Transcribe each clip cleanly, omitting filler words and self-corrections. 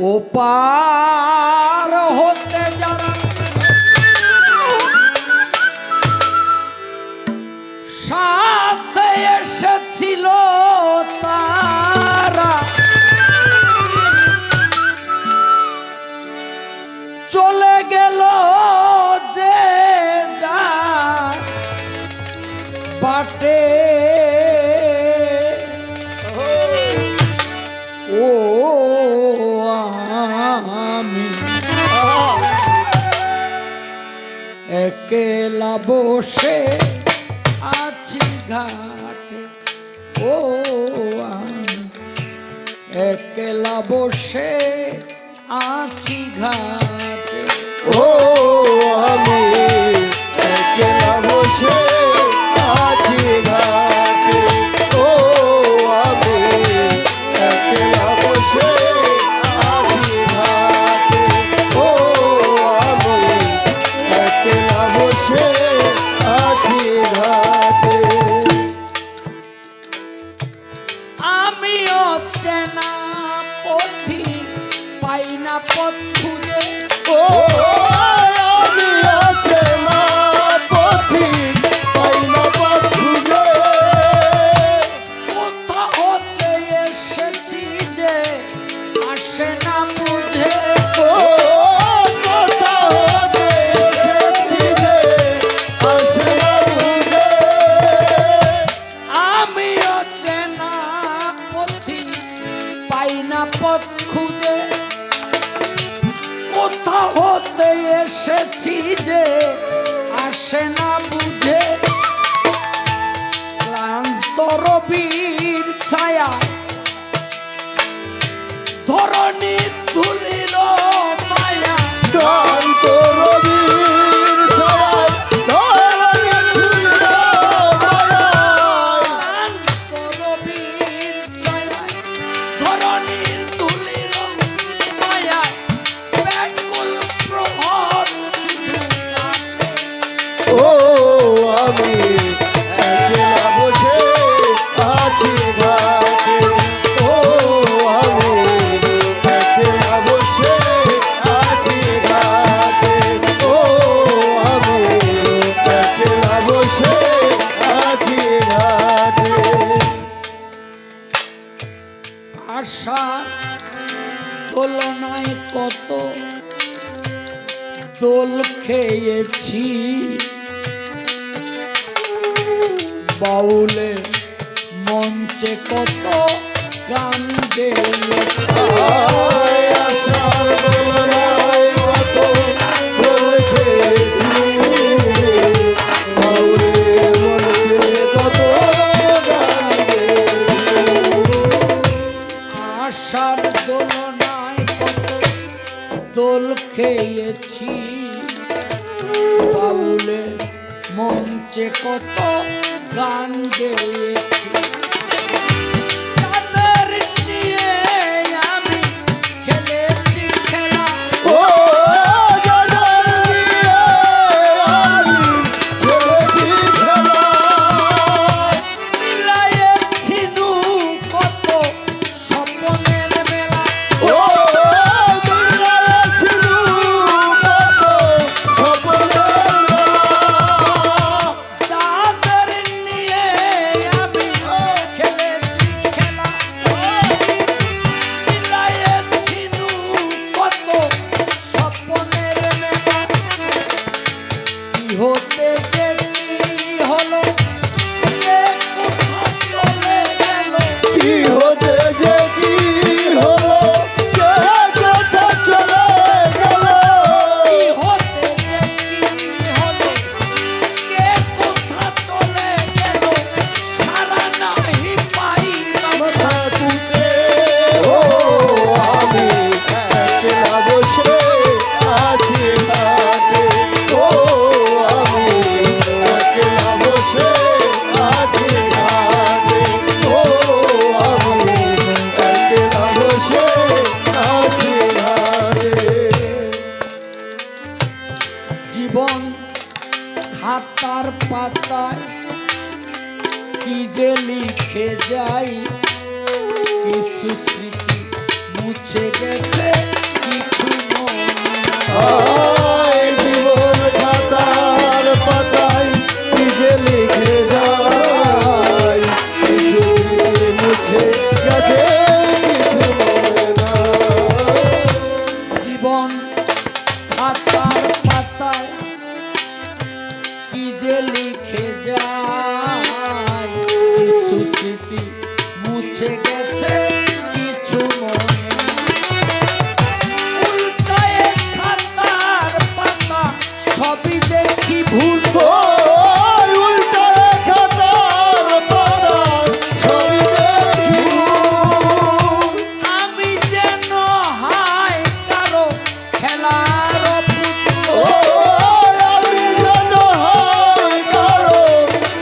ও পার হতে যারা সাথে এসেছিল তারা চলে গেল যে যা বাটে ও আমি একলা বসে আছি ঘাটে ও আমি একলা বসে আছি ঘাটে ও আমি একলা বসে আছি ঘাটে ও আমি একলা বসে আছি ঘাটে ও আমি একলা বসে আছি ঘাটে আমিও চেনা পথি পাই না পথ খুঁজে ও আমি আছে না পথি পাই না পথ খুঁজে কোথা হতে এসেছি যে আসে না বুঝে ও কথা হতে এসেছি যে আসে না বুঝে আমিও চেনা পথি পাই না পথ খুঁজে কোথা হতে এসেছি যে আসে না বুঝে ক্লান্ত রবির ছায়া ধরণী ধুলির মায়া ক্লান্ত রবির ছায়ায় ধরণীর ধুলির মায়ায় ক্লান্ত রবির ছায়া ধরণীর ধুলির মায়া ব্যাকুল প্রহর শুধু কাটে। ও আমি একলা বসে আছি ঘাটে ও আমি একলা বসে আছি ঘাটে ও আমি একলা বসে আছি ঘাটে আশা তুলনায় কত দোল খেয়েছি বাউলে মঞ্চে কত গান গেয়েছি আশার দোলনায় কত দোল খেয়েছি বাউলের মঞ্চে কত গান গেয়েছি আশার দোলনায় কত দোল খেয়েছি বাউলে মঞ্চে কত গান গেয়েছি তাদের নিয়ে আমি খেলেছি খেলা ও যাদের নিয়ে আমি খেলেছি খেলা মিলাইয়েছি কত স্বপ্নের মেলা ও মিলাইছি কত স্বপ্নের মেলা যাদের নিয়ে আমি মুছে গেছে কিছু মনে নাই। আয় জীবন খাতার পাতায় কি যে লিখে যায়, কিছু স্মৃতি মুছে গেছে কিছু মনে নাই। জীবন খাতার পাতায় কি যে লিখে যায়, কিছু স্মৃতি মুছে গেছে কিছু মনে নাই। উল্টায়ে খাতার পাতা সবই দেখি ভুল গো। ওই উল্টা খাতার পাতা সবই দেখি ভুল। আমি যেন হায় কারো খেলার পুতুল। ও আমি যেন হায় কারো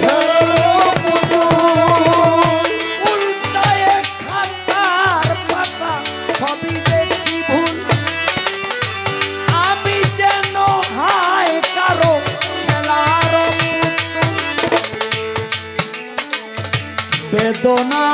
খেলার পুতুল। উল্টায়ে খাতার পাতা সবই দেখি ভুল। আমি যেন হায় কারো খেলার পুতুল। বেদনা